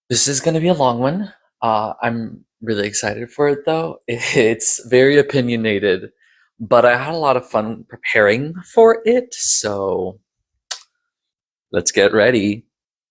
This is going to be a long one. I'm really excited for it though. It's very opinionated, but I had a lot of fun preparing for it, so let's get ready.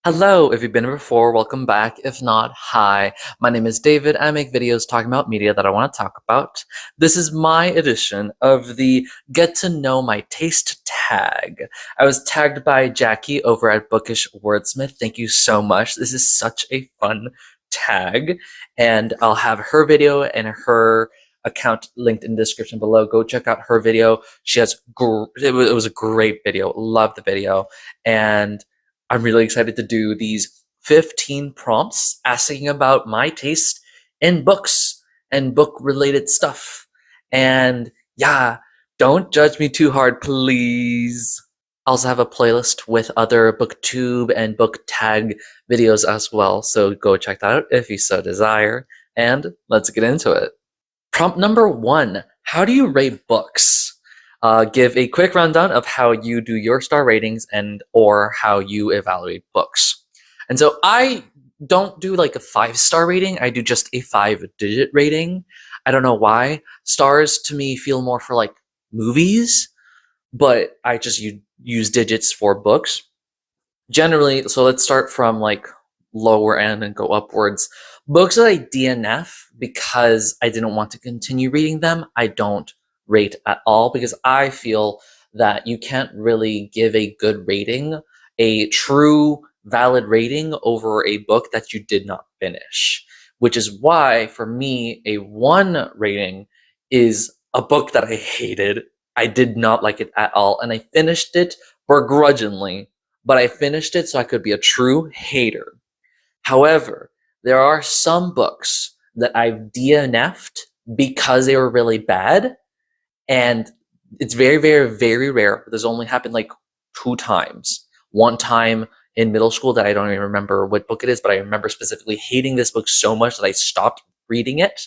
Hello, if you've been here before, welcome back. If not, hi. My name is David. I make videos talking about media that I want to talk about. This is my edition of the Get to Know My Taste tag. I was tagged by Jackie over at Bookish Wordsmith. Thank you so much. This is such a fun tag, and I'll have her video and her account linked in the description below. Go check out her video. She has it was a great video. Love the video, and I'm really excited to do these 15 prompts asking about my taste in books and book related stuff. And yeah, don't judge me too hard, please. I also have a playlist with other booktube and book tag videos as well, so go check that out if you so desire. And let's get into it. Prompt number 1, how do you rate books? Give a quick rundown of how you do your star ratings and or how you evaluate books. And so I don't do like a 5-star rating. I do just a 5-digit rating. I don't know why. Stars to me feel more for like movies, but I just use digits for books. Generally, so let's start from like lower end and go upwards. Books that I DNF because I didn't want to continue reading them, I don't rate at all because I feel that you can't really give a good rating, a true valid rating over a book that you did not finish. Which is why, for me, a 1 rating is a book that I hated. I did not like it at all, and I finished it begrudgingly, but I finished it so I could be a true hater. However, there are some books that I've DNF'd because they were really bad, and it's very, very, very rare. This only happened like 2 times. One time in middle school that I don't even remember what book it is, but I remember specifically hating this book so much that I stopped reading it.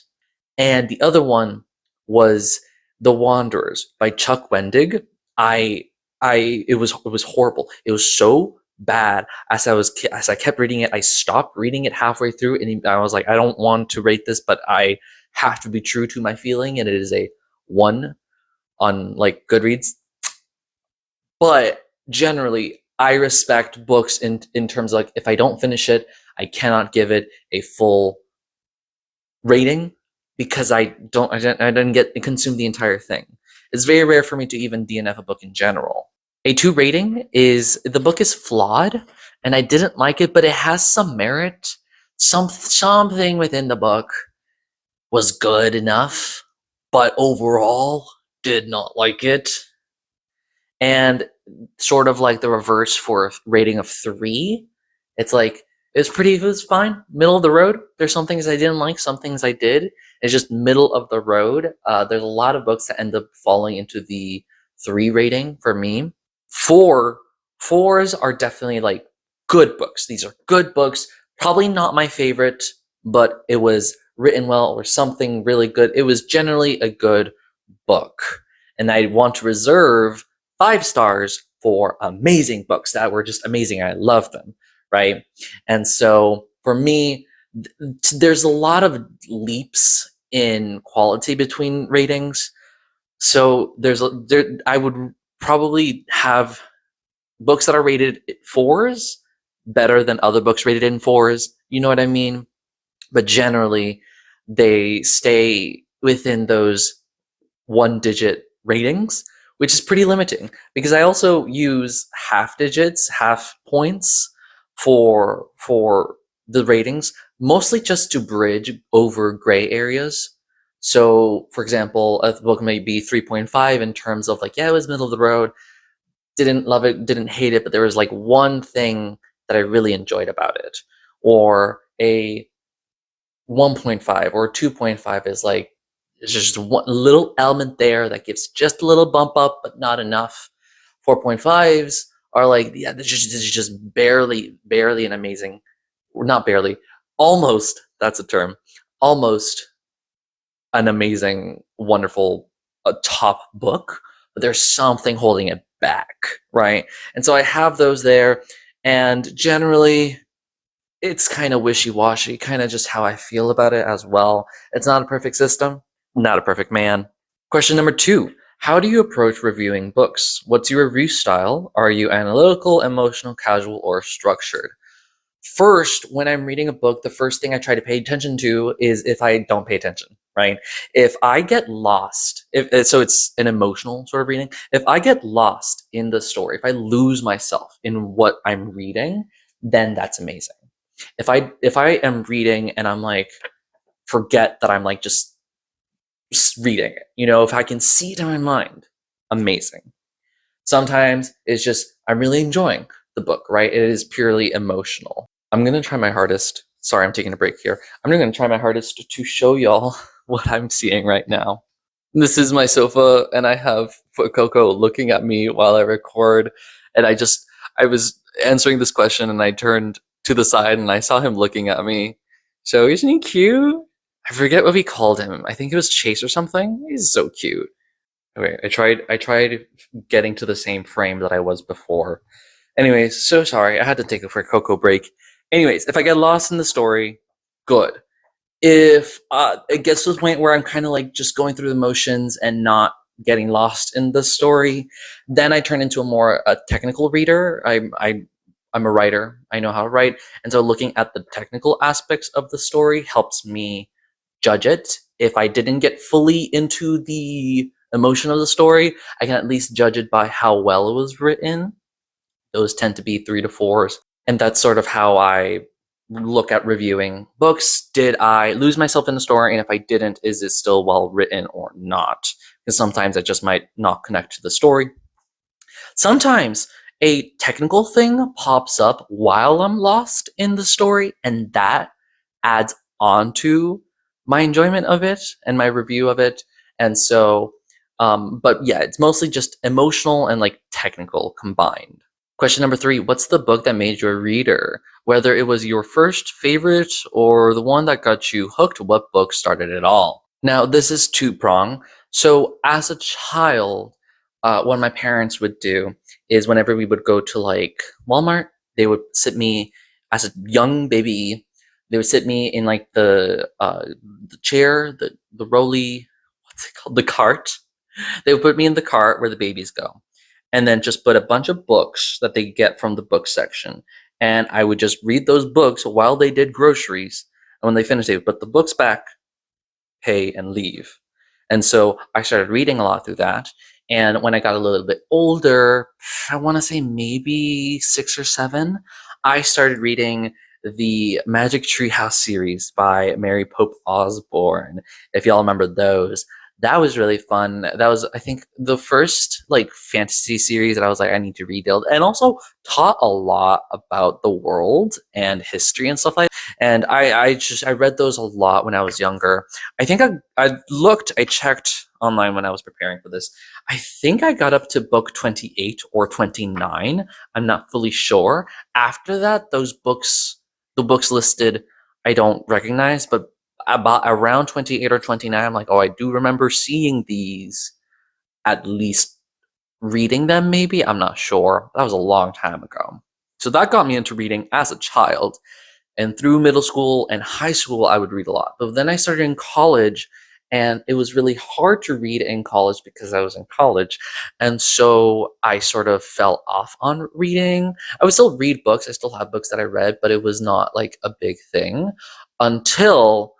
And the other one was The Wanderers by Chuck Wendig. I it was horrible. It was so bad. As I kept reading it, I stopped reading it halfway through, and I was like, I don't want to rate this, but I have to be true to my feeling, and it is a 1 on like Goodreads. But generally, I respect books in terms of like if I don't finish it, I cannot give it a full rating because I didn't get to consume the entire thing. It's very rare for me to even DNF a book in general. A 2 rating is the book is flawed and I didn't like it, but it has some merit. Something within the book was good enough, but overall did not like it. And sort of like the reverse for a rating of 3. It's like it was fine, middle of the road. There's some things I didn't like, some things I did. It's just middle of the road. There's a lot of books that end up falling into the 3 rating for me. 4s are definitely like good books. These are good books. Probably not my favorite, but it was written well or something really good. It was generally a good book. And I want to reserve 5 stars for amazing books that were just amazing. I love them, right? And so for me, there's a lot of leaps in quality between ratings. So I would probably have books that are rated 4s better than other books rated in 4s. You know what I mean? But generally, they stay within those 1-digit ratings, which is pretty limiting because I also use half digits, half points for the ratings, mostly just to bridge over gray areas. So, for example, a book may be 3.5 in terms of like, yeah, it was middle of the road, didn't love it, didn't hate it, but there was like one thing that I really enjoyed about it. Or a 1.5 or 2.5 is like there's just one little element there that gives just a little bump up, but not enough. 4.5s are like, yeah, this is just barely an amazing, or not barely, almost, that's a term, almost an amazing, wonderful, top book, but there's something holding it back, right? And so I have those there, and generally, it's kind of wishy-washy, kind of just how I feel about it as well. It's not a perfect system, not a perfect man. Question number 2. How do you approach reviewing books? What's your review style? Are you analytical, emotional, casual, or structured? First, when I'm reading a book, the first thing I try to pay attention to is if I don't pay attention, right? If I get lost, so it's an emotional sort of reading. If I get lost in the story, if I lose myself in what I'm reading, then that's amazing. If I am reading and I'm like forget that I'm like just reading it, if I can see it in my mind, amazing. Sometimes it's just I'm really enjoying the book, right? It is purely emotional. I'm gonna try my hardest. Sorry, I'm taking a break here. I'm gonna try my hardest to show y'all what I'm seeing right now. This is my sofa, and I have Coco looking at me while I record. And I was answering this question, and I turned to the side, and I saw him looking at me. So isn't he cute? I forget what we called him. I think it was Chase or something. He's so cute. Okay, I tried getting to the same frame that I was before. Anyways, so sorry. I had to take a for Coco break. Anyways, if I get lost in the story, good. If it gets to the point where I'm kind of like just going through the motions and not getting lost in the story, then I turn into a technical reader. I'm a writer. I know how to write, and so looking at the technical aspects of the story helps me judge it. If I didn't get fully into the emotion of the story, I can at least judge it by how well it was written. Those tend to be 3 to 4s. And that's sort of how I look at reviewing books. Did I lose myself in the story? And if I didn't, is it still well written or not? Because sometimes I just might not connect to the story. Sometimes a technical thing pops up while I'm lost in the story, and that adds on to my enjoyment of it and my review of it. And so, but yeah, it's mostly just emotional and like technical combined. Question number 3. What's the book that made you a reader? Whether it was your first favorite or the one that got you hooked, what book started it all? Now, this is two-prong. So as a child, what my parents would do is whenever we would go to like Walmart, they would sit me as a young baby. They would sit me in like the chair, the rolly, what's it called, the cart. They would put me in the cart where the babies go, and then just put a bunch of books that they get from the book section, and I would just read those books while they did groceries. And when they finished, they would put the books back, pay, and leave. And so I started reading a lot through that. And when I got a little bit older, I want to say maybe 6 or 7, I started reading the Magic Treehouse series by Mary Pope Osborne. If y'all remember those, that was really fun. That was, I think, the first like fantasy series that I was like, I need to read, and also taught a lot about the world and history and stuff like that. And I read those a lot when I was younger. I think I checked online when I was preparing for this. I think I got up to book 28 or 29. I'm not fully sure. After that, the books listed, I don't recognize, but about around 28 or 29, I'm like, oh, I do remember seeing these, at least reading them, maybe. I'm not sure. That was a long time ago. So that got me into reading as a child. And through middle school and high school, I would read a lot. But then I started in college, and it was really hard to read in college because I was in college. And so I sort of fell off on reading. I would still read books. I still have books that I read, but it was not like a big thing until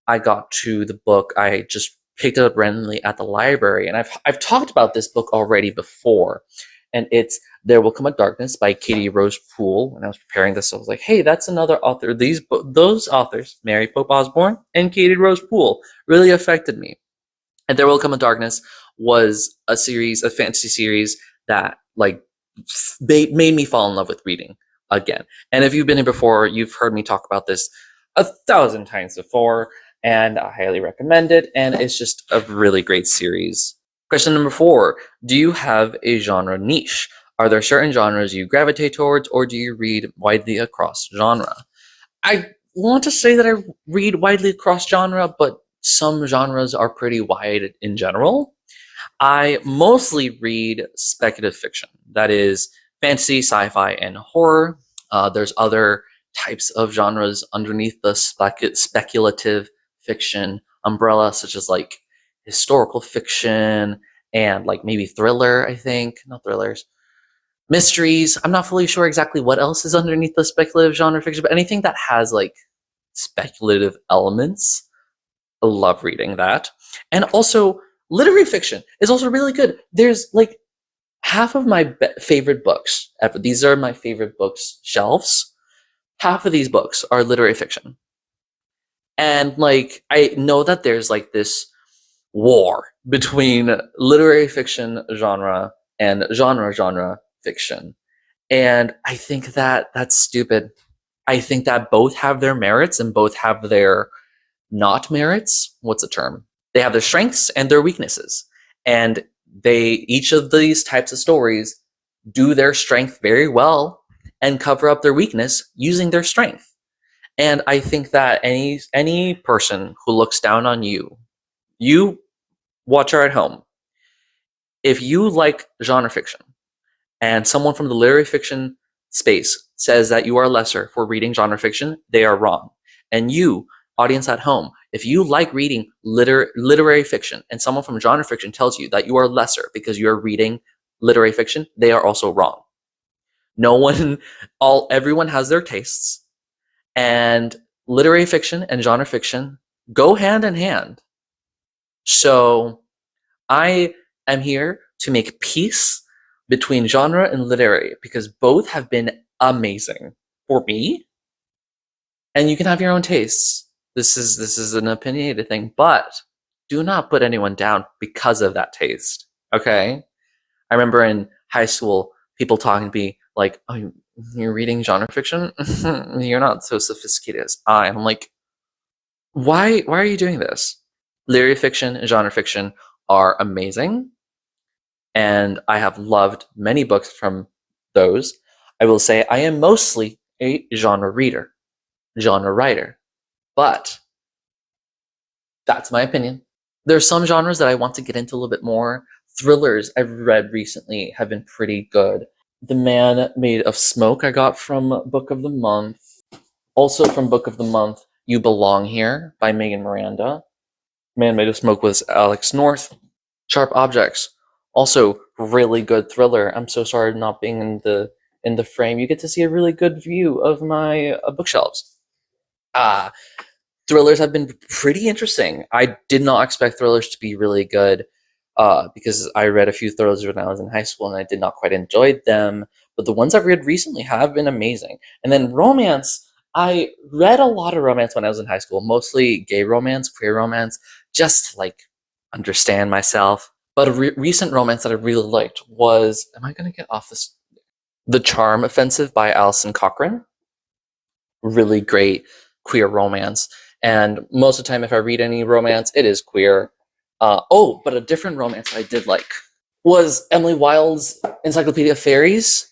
I got to the book. I just picked it up randomly at the library, and I've talked about this book already before, and it's There Will Come a Darkness by Katie Rose Poole. When I was preparing this, I was like, hey, that's another author. Those authors, Mary Pope Osborne and Katie Rose Poole, really affected me. And There Will Come a Darkness was a fantasy series that like made me fall in love with reading again. And if you've been here before, you've heard me talk about this 1,000 times before, and I highly recommend it. And it's just a really great series. Question number 4. Do you have a genre niche? Are there certain genres you gravitate towards, or do you read widely across genre? I want to say that I read widely across genre, but some genres are pretty wide in general. I mostly read speculative fiction. That is fantasy, sci-fi, and horror. There's other types of genres underneath the speculative fiction umbrella, such as like historical fiction and like maybe thriller, I think. Not thrillers. Mysteries. I'm not fully sure exactly what else is underneath the speculative genre fiction, but anything that has like speculative elements, I love reading that. And also, literary fiction is also really good. There's like half of my favorite books ever. These are my favorite books shelves. Half of these books are literary fiction. And like, I know that there's like this war between literary fiction genre and genre fiction. And I think that that's stupid. I think that both have their merits and both have their not merits. What's the term? They have their strengths and their weaknesses. And each of these types of stories do their strength very well and cover up their weakness using their strength. And I think that any person who looks down on you watcher at home, if you like genre fiction and someone from the literary fiction space says that you are lesser for reading genre fiction, they are wrong. And you, audience at home, if you like reading literary fiction and someone from genre fiction tells you that you are lesser because you are reading literary fiction, they are also wrong. Everyone has their tastes, and literary fiction and genre fiction go hand in hand. So I am here to make peace between genre and literary because both have been amazing for me. And you can have your own tastes. This is an opinionated thing, but do not put anyone down because of that taste. Okay? I remember in high school people talking to me like, "Oh, you're reading genre fiction? You're not so sophisticated as I." I'm like, why are you doing this? Literary fiction and genre fiction are amazing, and I have loved many books from those. I will say I am mostly a genre writer, but that's my opinion. There's some genres that I want to get into a little bit more. Thrillers I've read recently have been pretty good. The Man Made of Smoke I got from Book of the Month. Also from Book of the Month, You Belong Here by Megan Miranda. Man Made of Smoke was Alex North. Sharp Objects, also really good thriller. I'm so sorry not being in the frame. You get to see a really good view of my bookshelves. Thrillers have been pretty interesting. I did not expect thrillers to be really good because I read a few thrillers when I was in high school and I did not quite enjoy them. But the ones I've read recently have been amazing. And then romance, I read a lot of romance when I was in high school, mostly gay romance, queer romance, just to like understand myself. But a recent romance that I really liked was, am I going to get off this? The Charm Offensive by Alison Cochrane. Really great queer romance. And most of the time, if I read any romance, it is queer. But a different romance I did like was Emily Wilde's Encyclopedia of Fairies.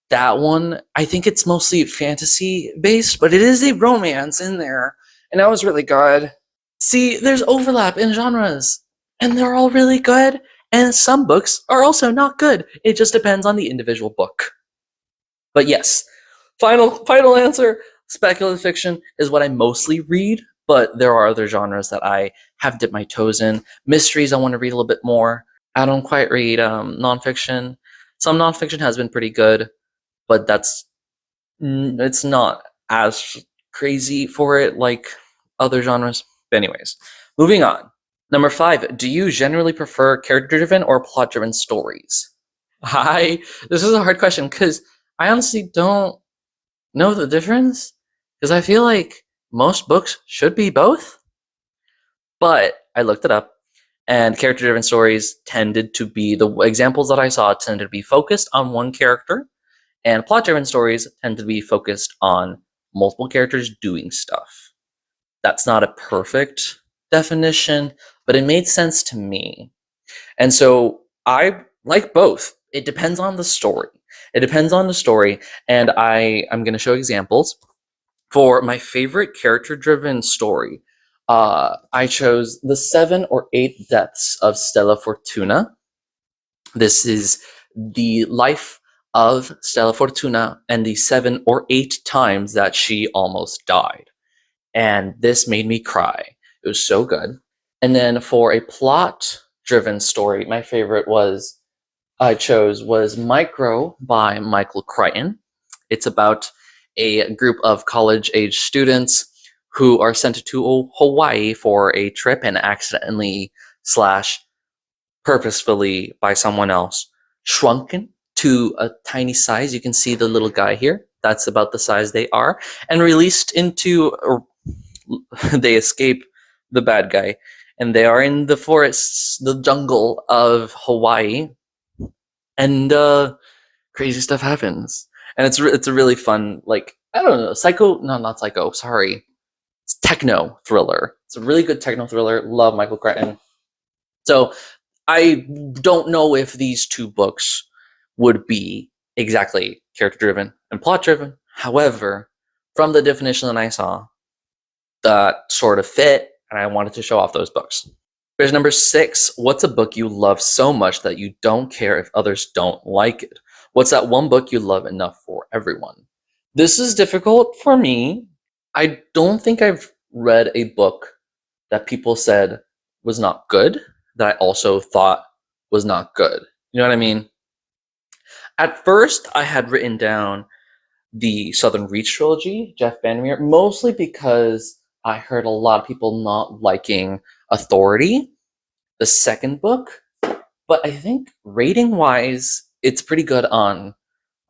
That one, I think it's mostly fantasy based, but it is a romance in there. And that was really good. See, there's overlap in genres, and they're all really good. And some books are also not good. It just depends on the individual book. But yes, final answer. Speculative fiction is what I mostly read, but there are other genres that I have dipped my toes in. Mysteries I want to read a little bit more. I don't quite read nonfiction. Some nonfiction has been pretty good, but it's not as crazy for it like other genres. But anyways, moving on. Number 5, do you generally prefer character-driven or plot-driven stories? This is a hard question because I honestly don't know the difference because I feel like most books should be both. But I looked it up, and character-driven stories tended to be, the examples that I saw tended to be focused on one character, and plot-driven stories tend to be focused on multiple characters doing stuff. That's not a perfect definition, but it made sense to me. And so I like both. It depends on the story. And I'm going to show examples. For my favorite character-driven story, I chose The 7 or 8 Deaths of Stella Fortuna. This is the life of Stella Fortuna and the 7 or 8 times that she almost died. And this made me cry. It was so good. And then for a plot driven story, my favorite I chose was Micro by Michael Crichton. It's about a group of college age students who are sent to Hawaii for a trip and accidentally slash purposefully by someone else shrunken to a tiny size. You can see the little guy here. That's about the size they are, and released into. They escape the bad guy, and they are in the forests, the jungle of Hawaii, and crazy stuff happens. And it's a really fun, like, I don't know, psycho, no, not psycho, sorry, it's techno thriller. It's a really good techno thriller. Love Michael Crichton. So I don't know if these two books would be exactly character driven and plot driven. However, from the definition that I saw, that sort of fit, and I wanted to show off those books. Question number 6. What's a book you love so much that you don't care if others don't like it? What's that one book you love enough for everyone? This is difficult for me. I don't think I've read a book that people said was not good that I also thought was not good. You know what I mean? At first, I had written down the Southern Reach trilogy, Jeff Vandermeer, mostly because I heard a lot of people not liking Authority, the second book. But I think rating wise, it's pretty good on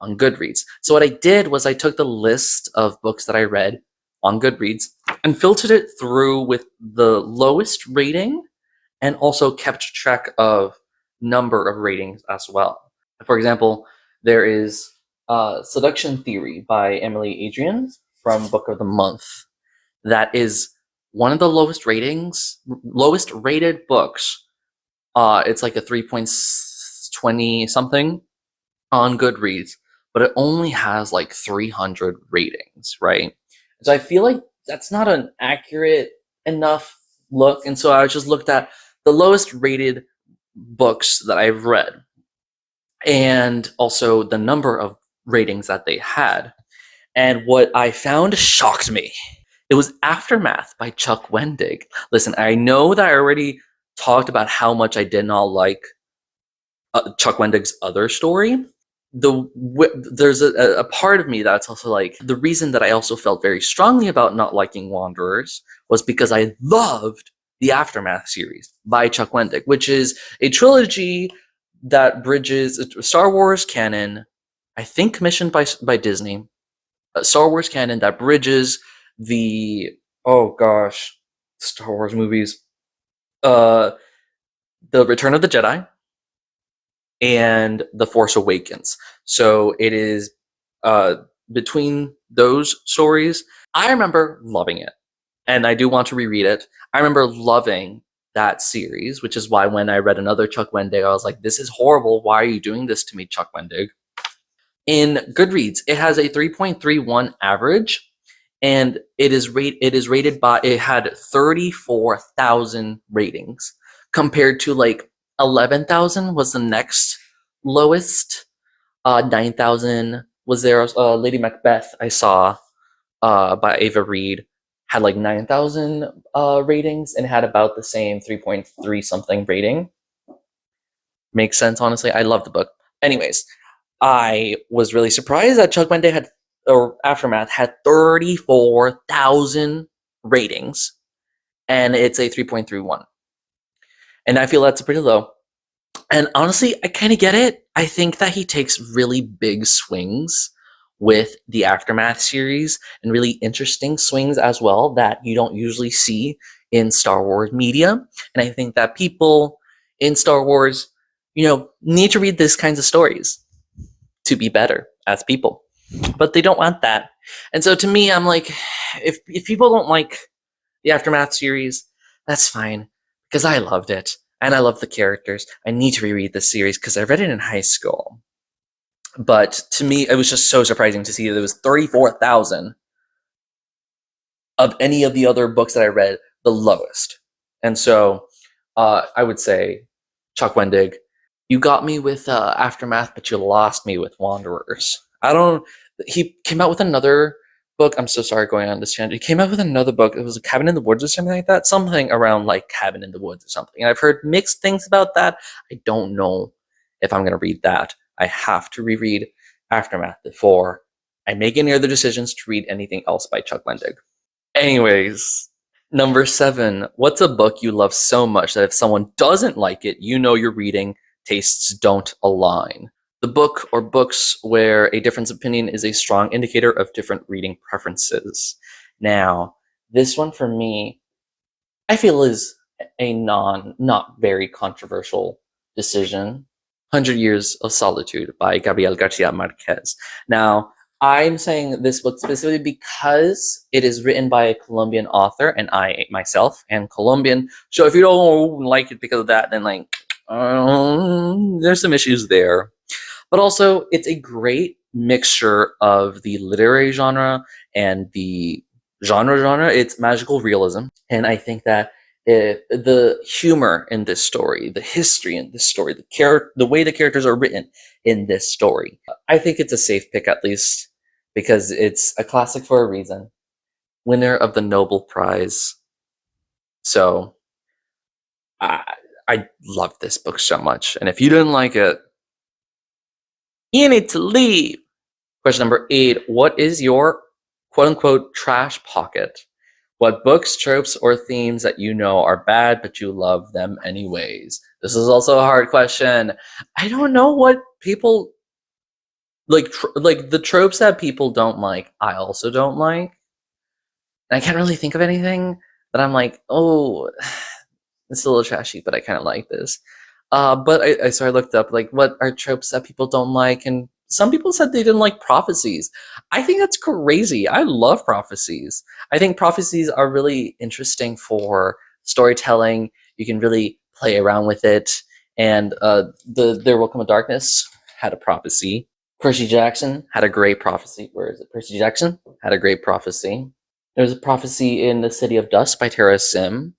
Goodreads. So what I did was I took the list of books that I read on Goodreads and filtered it through with the lowest rating, and also kept track of number of ratings as well. For example, there is Seduction Theory by Emily Adrian from Book of the Month. That is one of the lowest rated books. It's like a 3.20 something on Goodreads, but it only has like 300 ratings, right? So I feel like that's not an accurate enough look, and so I just looked at the lowest rated books that I've read, and also the number of ratings that they had. And what I found shocked me. It was Aftermath by Chuck Wendig. Listen, I know that I already talked about how much I did not like Chuck Wendig's other story. There's a part of me that's also like, the reason that I also felt very strongly about not liking Wanderers was because I loved the Aftermath series by Chuck Wendig, which is a trilogy that bridges Star Wars canon, I think commissioned by Disney, Star Wars canon that bridges the, oh gosh, Star Wars movies, uh, the Return of the Jedi and The Force Awakens. So it is between those stories. I remember loving it, and I do want to reread it. I remember loving that series, which is why when I read another Chuck Wendig, I was like, this is horrible. Why are you doing this to me, Chuck Wendig? In Goodreads, it has a 3.31 average, and it is rated by, it had 34,000 ratings compared to like 11,000 was the next lowest. 9,000 was there. Lady Macbeth I saw by Ava Reed had like 9,000 ratings and had about the same 3.3 something rating. Makes sense, honestly. I love the book. Anyways, I was really surprised that Chuck Wendig had, or Aftermath had 34,000 ratings, and it's a 3.31. And I feel that's pretty low. And honestly, I kind of get it. I think that he takes really big swings with the Aftermath series, and really interesting swings as well that you don't usually see in Star Wars media. And I think that people in Star Wars, need to read these kinds of stories to be better as people. But they don't want that. And so to me, I'm like, if people don't like the Aftermath series, that's fine, because I loved it. And I love the characters. I need to reread this series because I read it in high school. But to me, it was just so surprising to see that it was 34,000 of any of the other books that I read, the lowest. And so I would say Chuck Wendig, You got me with Aftermath, but you lost me with Wanderers. I don't. He came out with another book. I'm so sorry going on this tangent. He came out with another book. It was a Cabin in the Woods or something like that. Something around like Cabin in the Woods or something. And I've heard mixed things about that. I don't know if I'm gonna read that. I have to reread Aftermath before I make any other decisions to read anything else by Chuck Wendig. Anyways, number 7. What's a book you love so much that if someone doesn't like it, you know your reading tastes don't align? The book or books where a difference of opinion is a strong indicator of different reading preferences. Now, this one for me, I feel is a not very controversial decision. 100 Years of Solitude by Gabriel Garcia Marquez. Now, I'm saying this book specifically because it is written by a Colombian author, and I myself am Colombian. So if you don't like it because of that, then there's some issues there. But also, it's a great mixture of the literary genre and the genre. It's magical realism, and I think that the humor in this story, the history in this story, the way the characters are written in this story, I think it's a safe pick at least because it's a classic for a reason. Winner of the Nobel Prize. So I I love this book so much, and if you didn't like it, you need to leave. Question number 8. What is your quote unquote trash pocket? What books, tropes, or themes that you know are bad but you love them anyways? This is also a hard question. I don't know what people like the tropes that people don't like, I also don't like. And I can't really think of anything that I'm like, oh, it's a little trashy, but I kind of like this. But so I looked up like what are tropes that people don't like, and some people said they didn't like prophecies. I think that's crazy. I love prophecies. I think prophecies are really interesting for storytelling. You can really play around with it. And There Will Come a Darkness had a prophecy. Percy Jackson had a great prophecy. Where is it? Percy Jackson had a great prophecy. There's a prophecy in The City of Dust by Tara Sim.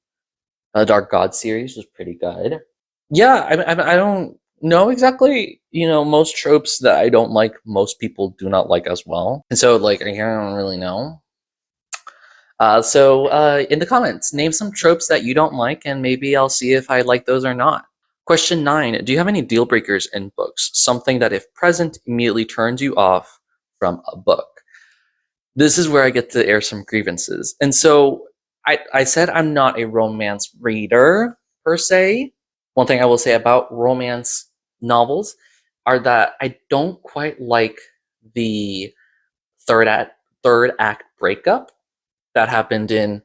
The Dark God series was pretty good. Yeah, I don't know exactly. Most tropes that I don't like, most people do not like as well. And so, like, I don't really know. In the comments, name some tropes that you don't like, and maybe I'll see if I like those or not. Question 9. Do you have any deal breakers in books? Something that, if present, immediately turns you off from a book? This is where I get to air some grievances. And so I said I'm not a romance reader, per se. One thing I will say about romance novels are that I don't quite like the third act breakup that happened in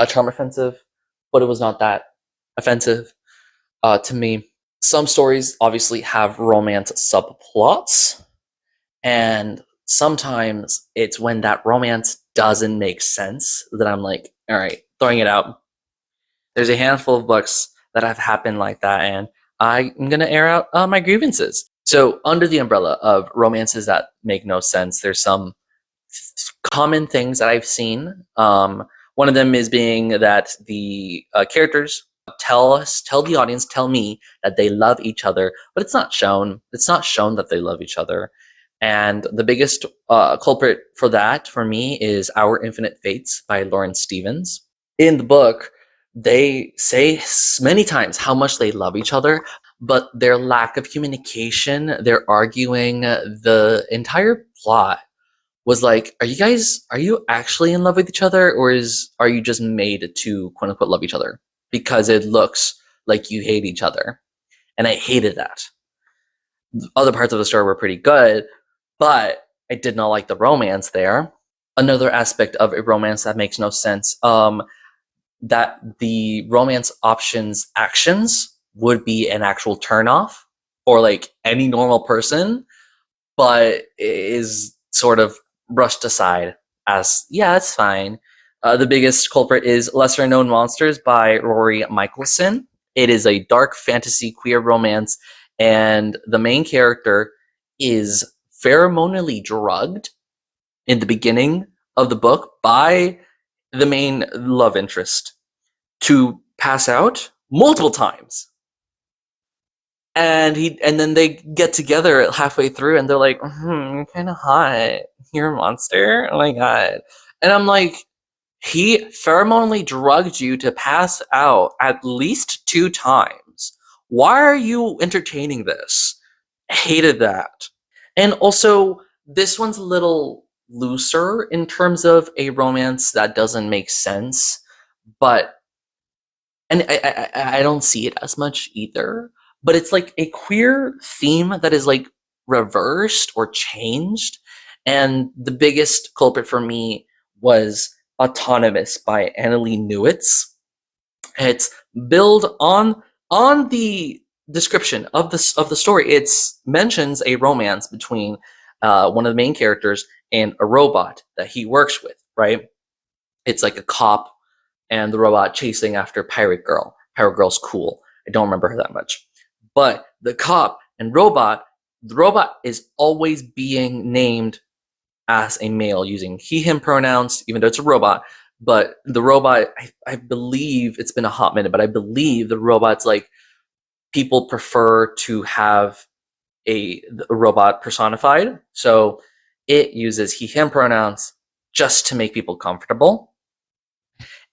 Charm Offensive, but it was not that offensive to me. Some stories obviously have romance subplots, and sometimes it's when that romance doesn't make sense that I'm like, all right, throwing it out. There's a handful of books that have happened like that, and I'm going to air out my grievances. So, under the umbrella of romances that make no sense, there's some common things that I've seen. One of them is being that the characters tell the audience, tell me that they love each other, but it's not shown. It's not shown that they love each other. And the biggest culprit for that, for me, is Our Infinite Fates by Lauren Stevens. In the book, they say many times how much they love each other, but their lack of communication, their arguing, the entire plot was like, are you actually in love with each other, or are you just made to quote unquote love each other because it looks like you hate each other? And I hated that. Other parts of the story were pretty good, but I did not like the romance there. Another aspect of a romance that makes no sense, that the romance options actions would be an actual turnoff for like any normal person, but is sort of brushed aside as, yeah, that's fine. The biggest culprit is Lesser Known Monsters by Rory Michelson. It is a dark fantasy queer romance, and the main character is pheromonally drugged in the beginning of the book by the main love interest to pass out multiple times. And then they get together halfway through, and they're like, "You're kind of hot. You're a monster. Oh my god!" And I'm like, he pheromonally drugged you to pass out at least 2 times. Why are you entertaining this? I hated that. And also, this one's a little looser in terms of a romance that doesn't make sense, but and I don't see it as much either. But it's like a queer theme that is like reversed or changed, and the biggest culprit for me was Autonomous by Annalee Newitz. It's built on the description of the story. It mentions a romance between one of the main characters and a robot that he works with. Right? It's like a cop and the robot chasing after Pirate Girl. Pirate Girl's cool. I don't remember her that much, but the cop and robot, the robot is always being named as a male using he/him pronouns, even though it's a robot. But the robot, I believe it's been a hot minute, but I believe the robot's like people prefer to have a robot personified. So it uses he/him pronouns just to make people comfortable.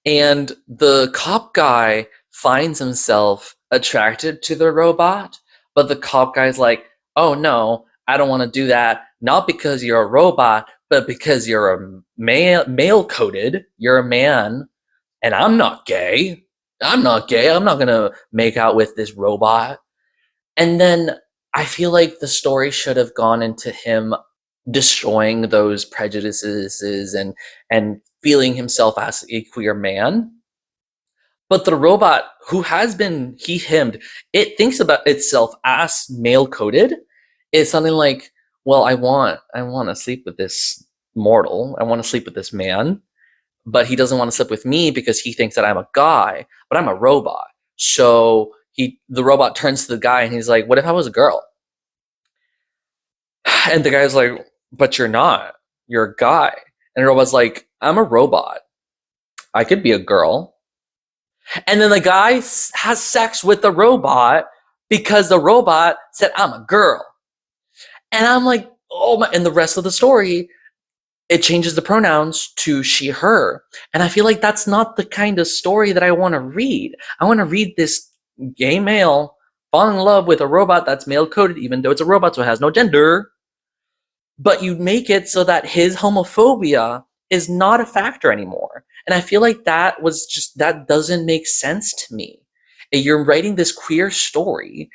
And the cop guy finds himself attracted to the robot, but the cop guy's like, oh no, I don't want to do that. Not because you're a robot, but because you're a male coded. You're a man, and I'm not gay. I'm not gay. I'm not going to make out with this robot. And then I feel like the story should have gone into him destroying those prejudices and feeling himself as a queer man. But the robot who has been he/himmed, it thinks about itself as male coded. It's something like, well, I want to sleep with this mortal. I want to sleep with this man, but he doesn't want to sleep with me because he thinks that I'm a guy, but I'm a robot. So the robot turns to the guy and he's like, what if I was a girl? And the guy's like, but you're not. You're a guy. And the robot's like, I'm a robot. I could be a girl. And then the guy has sex with the robot because the robot said, I'm a girl. And I'm like, oh my. And the rest of the story, it changes the pronouns to she, her. And I feel like that's not the kind of story that I want to read. I want to read this gay male fall in love with a robot that's male coded, even though it's a robot, so it has no gender. But you make it so that his homophobia is not a factor anymore. And I feel like that doesn't make sense to me. You're writing this queer story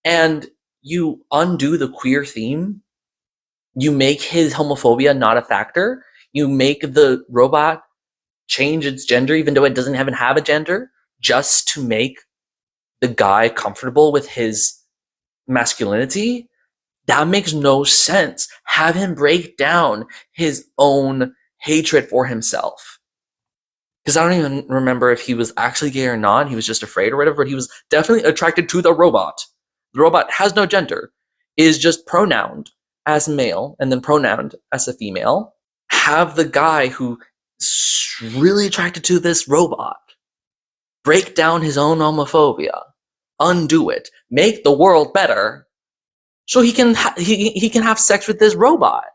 and you undo the queer theme. You make his homophobia not a factor. You make the robot change its gender, even though it doesn't even have a gender, just to make the guy comfortable with his masculinity. That makes no sense. Have him break down his own hatred for himself. Because I don't even remember if he was actually gay or not. He was just afraid or whatever. But he was definitely attracted to the robot. The robot has no gender, is just pronounced as male and then pronounced as a female. Have the guy who is really attracted to this robot break down his own homophobia, undo it, make the world better, so he can he can have sex with this robot.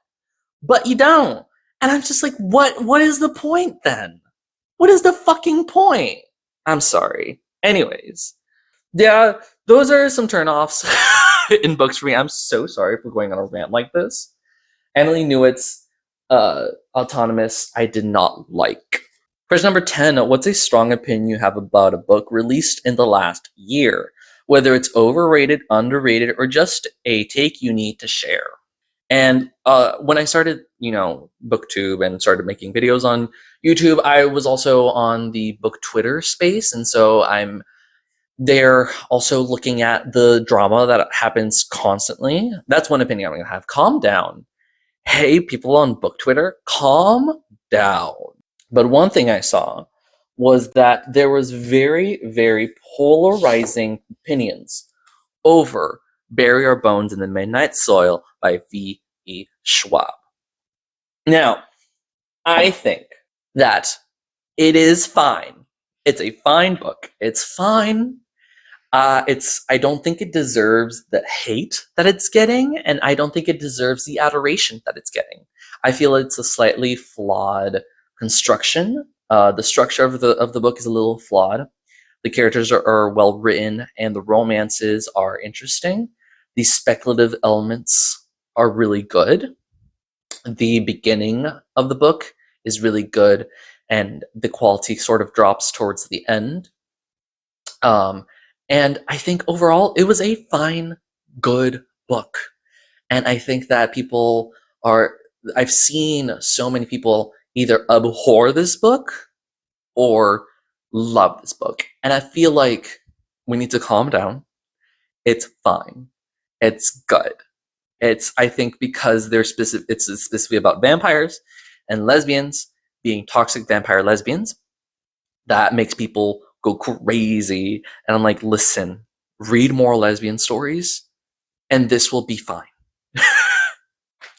But you don't. And I'm just like, what is the point then? What is the fucking point? I'm sorry. Anyways, yeah, those are some turnoffs in books for me. I'm so sorry for going on a rant like this. Annalee Newitt's Autonomous, I did not like. Question number 10. What's a strong opinion you have about a book released in the last year? Whether it's overrated, underrated, or just a take you need to share. And when I started, BookTube and started making videos on YouTube, I was also on the book Twitter space. And so I'm there also looking at the drama that happens constantly. That's one opinion I'm going to have. Calm down. Hey, people on book Twitter, calm down. But one thing I saw was that there was very, very polarizing opinions over Bury Our Bones in the Midnight Soil by V.E. Schwab. Now, I think that it is fine. It's a fine book. It's fine. I don't think it deserves the hate that it's getting, and I don't think it deserves the adoration that it's getting. I feel it's a slightly flawed construction. The structure of the book is a little flawed. The characters are well written, and the romances are interesting. The speculative elements are really good. The beginning of the book is really good, and the quality sort of drops towards the end. Um, and I think overall it was a fine, good book. And I think that people are, I've seen so many people either abhor this book or love this book. And I feel like we need to calm down. It's fine. It's good. It's, I think, because it's specifically about vampires and lesbians being toxic vampire lesbians that makes people go crazy. And I'm like, listen, read more lesbian stories and this will be fine.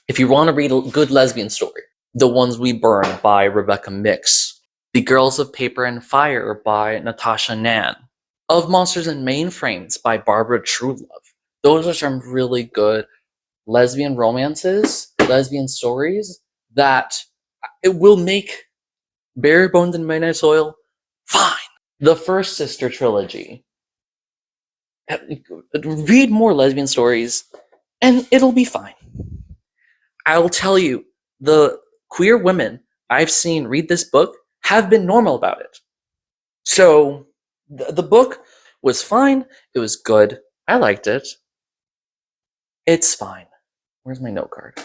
If you want to read a good lesbian story, The Ones We Burn by Rebecca Mix, The Girls of Paper and Fire by Natasha Nan, Of Monsters and Mainframes by Barbara Truelove. Those are some really good lesbian romances, lesbian stories that it will make Bare Bones and Midnight Soil fine. The First Sister trilogy. Read more lesbian stories and it'll be fine. I will tell you, the queer women I've seen read this book have been normal about it. So the book was fine. It was good. I liked it. It's fine. Where's my note card?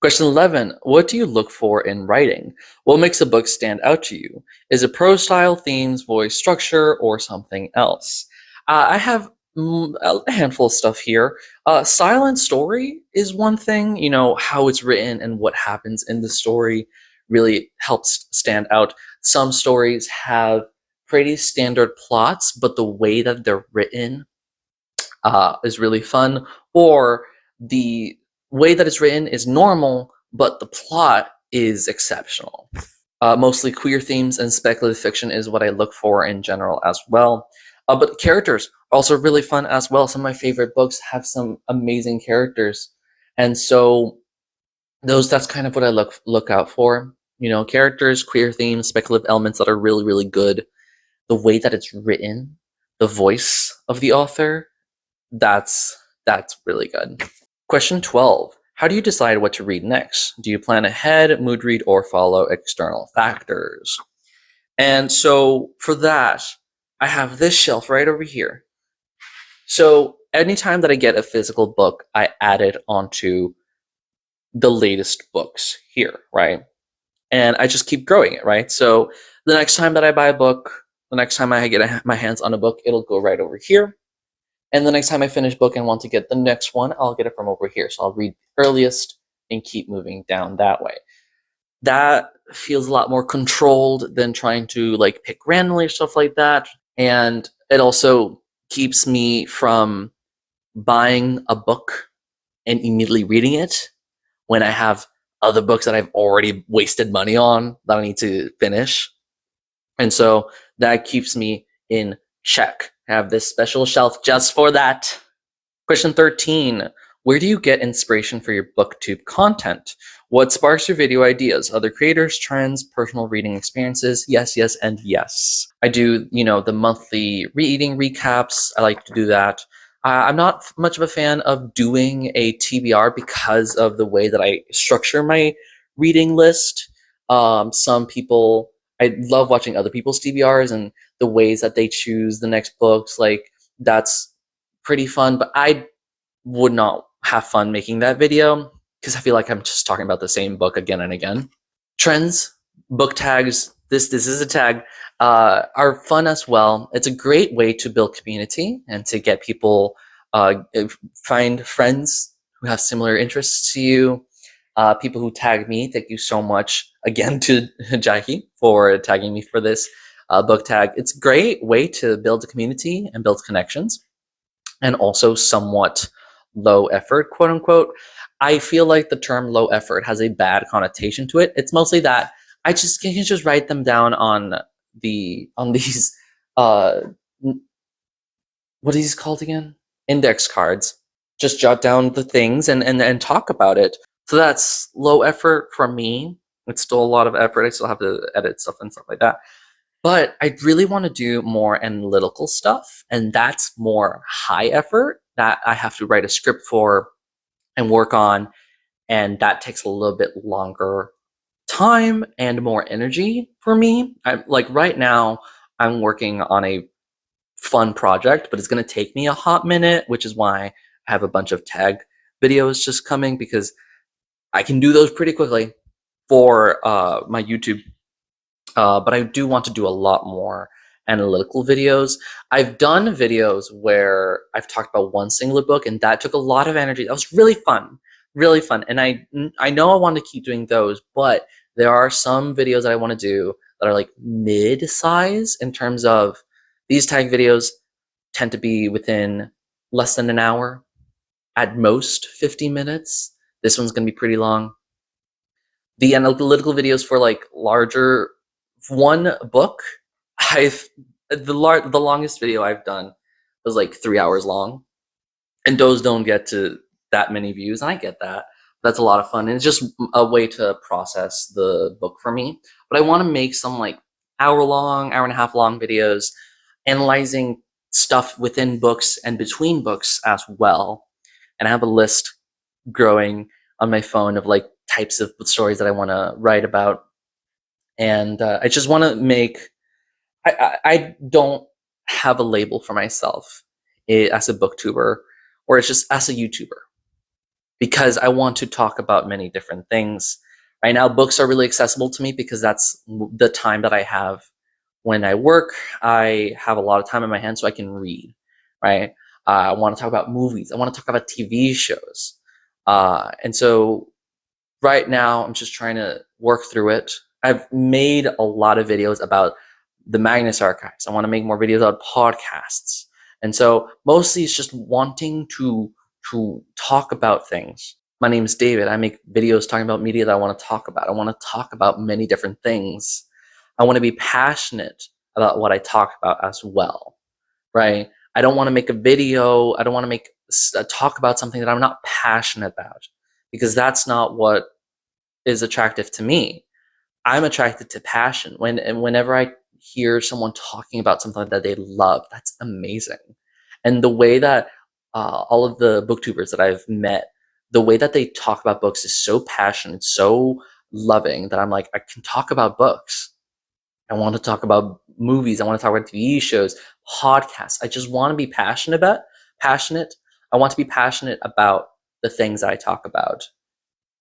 Question 11. What do you look for in writing? What makes a book stand out to you? Is it prose style, themes, voice structure, or something else? I have a handful of stuff here. Style and story is one thing. You know, how it's written and what happens in the story really helps stand out. Some stories have pretty standard plots, but the way that they're written is really fun. Or the way that it's written is normal, but the plot is exceptional. Mostly queer themes and speculative fiction is what I look for in general as well. But characters are also really fun as well. Some of my favorite books have some amazing characters. And so that's kind of what I look out for. You know, characters, queer themes, speculative elements that are really, really good. The way that it's written, the voice of the author, that's really good. Question 12. How do you decide what to read next? Do you plan ahead, mood read, or follow external factors? And so for that, I have this shelf right over here. So anytime that I get a physical book, I add it onto the latest books here, right? And I just keep growing it, right? So the next time that I buy a book, the next time I get my hands on a book, it'll go right over here. And the next time I finish book and want to get the next one, I'll get it from over here. So I'll read the earliest and keep moving down that way. That feels a lot more controlled than trying to like pick randomly or stuff like that. And it also keeps me from buying a book and immediately reading it when I have other books that I've already wasted money on that I need to finish. And so that keeps me in check. I have this special shelf just for that. Question 13. Where do you get inspiration for your booktube content? What sparks your video ideas? Other creators, trends, personal reading experiences? Yes, yes, and yes. I do, the monthly reading recaps. I like to do that. I'm not much of a fan of doing a TBR because of the way that I structure my reading list. Some people, I love watching other people's TBRs and the ways that they choose the next books. Like, that's pretty fun, but I would not have fun making that video because I feel like I'm just talking about the same book again and again. Trends, book tags, this is a tag, are fun as well. It's a great way to build community and to get people, find friends who have similar interests to you. People who tag me, thank you so much again to Jackie for tagging me for this book tag. It's a great way to build a community and build connections, and also somewhat low effort, quote unquote. I feel like the term low effort has a bad connotation to it. It's mostly that I can just write them down on these what are these called again? Index cards. Just jot down the things and talk about it. So that's low effort for me. It's still a lot of effort. I still have to edit stuff and stuff like that. But I really want to do more analytical stuff, and that's more high effort that I have to write a script for and work on, and that takes a little bit longer time and more energy for me. I'm like right now I'm working on a fun project, but it's going to take me a hot minute, which is why I have a bunch of tag videos just coming, because I can do those pretty quickly for my YouTube. But I do want to do a lot more analytical videos. I've done videos where I've talked about one singular book, and that took a lot of energy. That was really fun, really fun. And I know I want to keep doing those, but there are some videos that I want to do that are like mid-size in terms of these tag videos tend to be within less than an hour, at most 50 minutes. This one's going to be pretty long. The analytical videos for like larger one book, the longest video I've done was like 3 hours long, and those don't get to that many views, and I get that. That's a lot of fun, and it's just a way to process the book for me. But I want to make some like hour and a half long videos analyzing stuff within books and between books as well. And I have a list growing on my phone of like types of stories that I want to write about. And I just want to make, I don't have a label for myself as a booktuber, or it's just as a YouTuber, because I want to talk about many different things. Right now, books are really accessible to me because that's the time that I have when I work. I have a lot of time in my hands, so I can read, right? I want to talk about movies. I want to talk about TV shows. And so right now, I'm just trying to work through it. I've made a lot of videos about the Magnus Archives. I want to make more videos about podcasts. And so mostly it's just wanting to talk about things. My name is David. I make videos talking about media that I want to talk about. I want to talk about many different things. I want to be passionate about what I talk about as well, right? I don't want to make a video. I don't want to make talk about something that I'm not passionate about, because that's not what is attractive to me. I'm attracted to passion. Whenever I hear someone talking about something that they love, that's amazing. And the way that all of the booktubers that I've met, the way that they talk about books is so passionate, so loving, that I'm like, I can talk about books. I want to talk about movies. I want to talk about TV shows, podcasts. I just want to be passionate. I want to be passionate about the things that I talk about.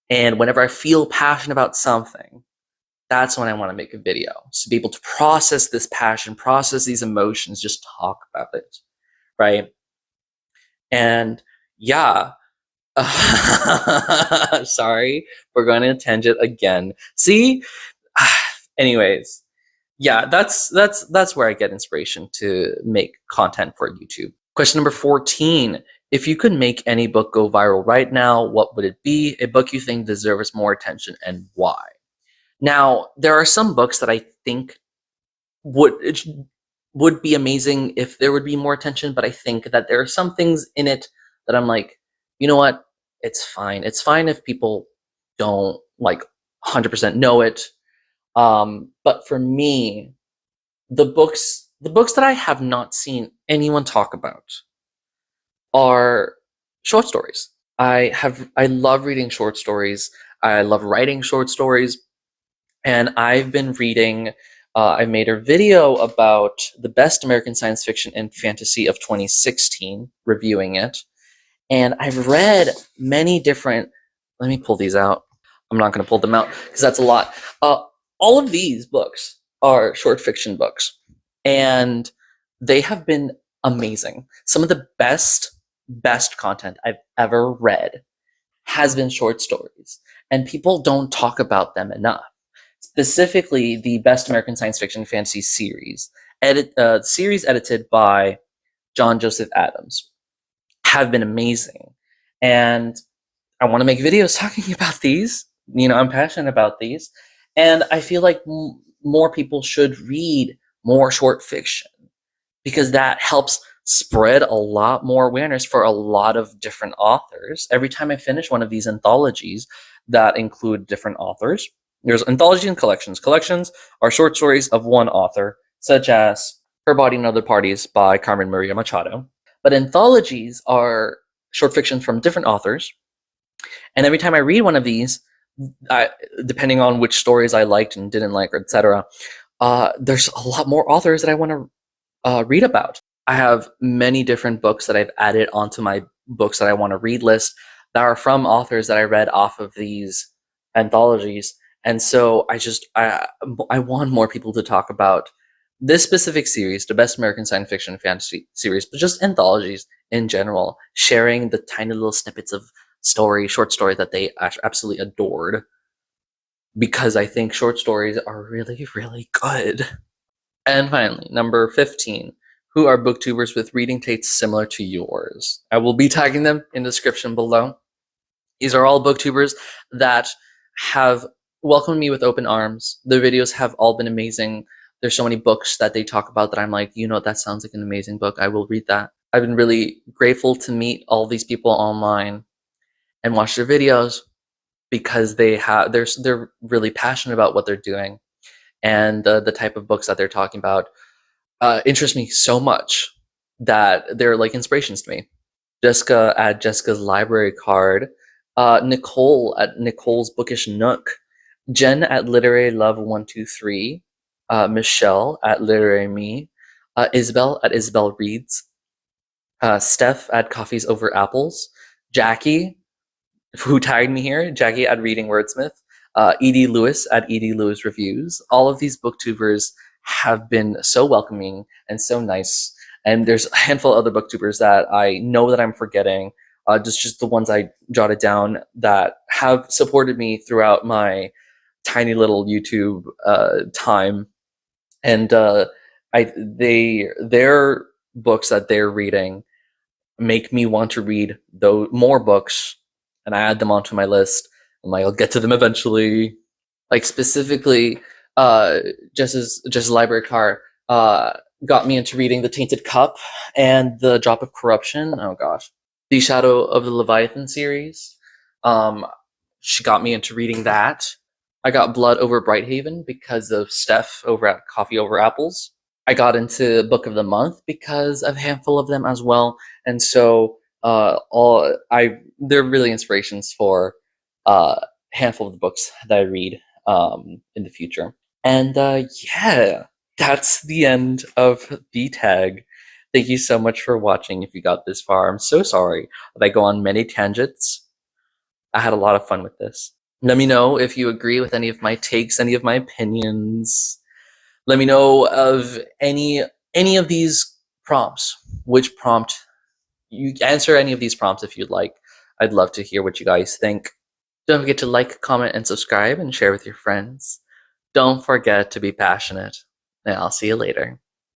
And whenever I feel passionate about something, that's when I want to make a video. So be able to process this passion, process these emotions, just talk about it, right? And yeah, sorry, we're going on a tangent again. See, anyways, yeah, that's where I get inspiration to make content for YouTube. Question number 14. If you could make any book go viral right now, what would it be? A book you think deserves more attention, and why? Now, there are some books that I think would be amazing if there would be more attention, but I think that there are some things in it that I'm like, you know what? It's fine. It's fine if people don't like 100% know it. But for me, the books that I have not seen anyone talk about are short stories. I love reading short stories. I love writing short stories. And I've been reading, I made a video about the best American science fiction and fantasy of 2016, reviewing it. And I've read many different, let me pull these out. I'm not going to pull them out because that's a lot. All of these books are short fiction books, and they have been amazing. Some of the best content I've ever read has been short stories, and people don't talk about them enough. Specifically, the Best American Science Fiction Fantasy series, series edited by John Joseph Adams, have been amazing. And I want to make videos talking about these. You know, I'm passionate about these. And I feel like more people should read more short fiction, because that helps spread a lot more awareness for a lot of different authors. Every time I finish one of these anthologies that include different authors, there's anthologies and collections. Collections are short stories of one author, such as Her Body and Other Parties by Carmen Maria Machado. But anthologies are short fiction from different authors. And every time I read one of these, depending on which stories I liked and didn't like, etc., there's a lot more authors that I want to read about. I have many different books that I've added onto my books that I want to read list that are from authors that I read off of these anthologies. And so I want more people to talk about this specific series, the best American science fiction and fantasy series, but just anthologies in general, sharing the tiny little snippets of short story that they absolutely adored, because I think short stories are really, really good. And finally, number 15, who are booktubers with reading tastes similar to yours? I will be tagging them in the description below. These are all booktubers that have welcomed me with open arms. Their videos have all been amazing. There's so many books that they talk about that I'm like, that sounds like an amazing book. I will read that. I've been really grateful to meet all these people online and watch their videos, because they're really passionate about what they're doing, and the type of books that they're talking about interest me so much that they're like inspirations to me. Jessica at Jessica's Library Card, Nicole at Nicole's Bookish Nook, Jen at Literary Love 123, Michelle at Literary Me, Isabel at Isabel Reads, Steph at Coffees Over Apples, Jackie, who tagged me here, Jackie at Reading Wordsmith, Edie Lewis at Edie Lewis Reviews. All of these booktubers have been so welcoming and so nice. And there's a handful of other booktubers that I know that I'm forgetting, just the ones I jotted down, that have supported me throughout my tiny little YouTube time. And their books that they're reading make me want to read more books, and I add them onto my list. I'm like, I'll get to them eventually. Like specifically, Jess's Library Card got me into reading The Tainted Cup and The Drop of Corruption. Oh gosh, The Shadow of the Leviathan series. She got me into reading that. I got Blood Over Brighthaven because of Steph over at Coffee Over Apples. I got into Book of the Month because of a handful of them as well, and so they're really inspirations for a handful of the books that I read in the future. And yeah, that's the end of the tag. Thank you so much for watching. If you got this far, I'm so sorry that I go on many tangents. I had a lot of fun with this. Let me know if you agree with any of my takes, any of my opinions. Let me know of any of these prompts. Which prompt you answer any of these prompts if you'd like. I'd love to hear what you guys think. Don't forget to like, comment, and subscribe, and share with your friends. Don't forget to be passionate, and I'll see you later.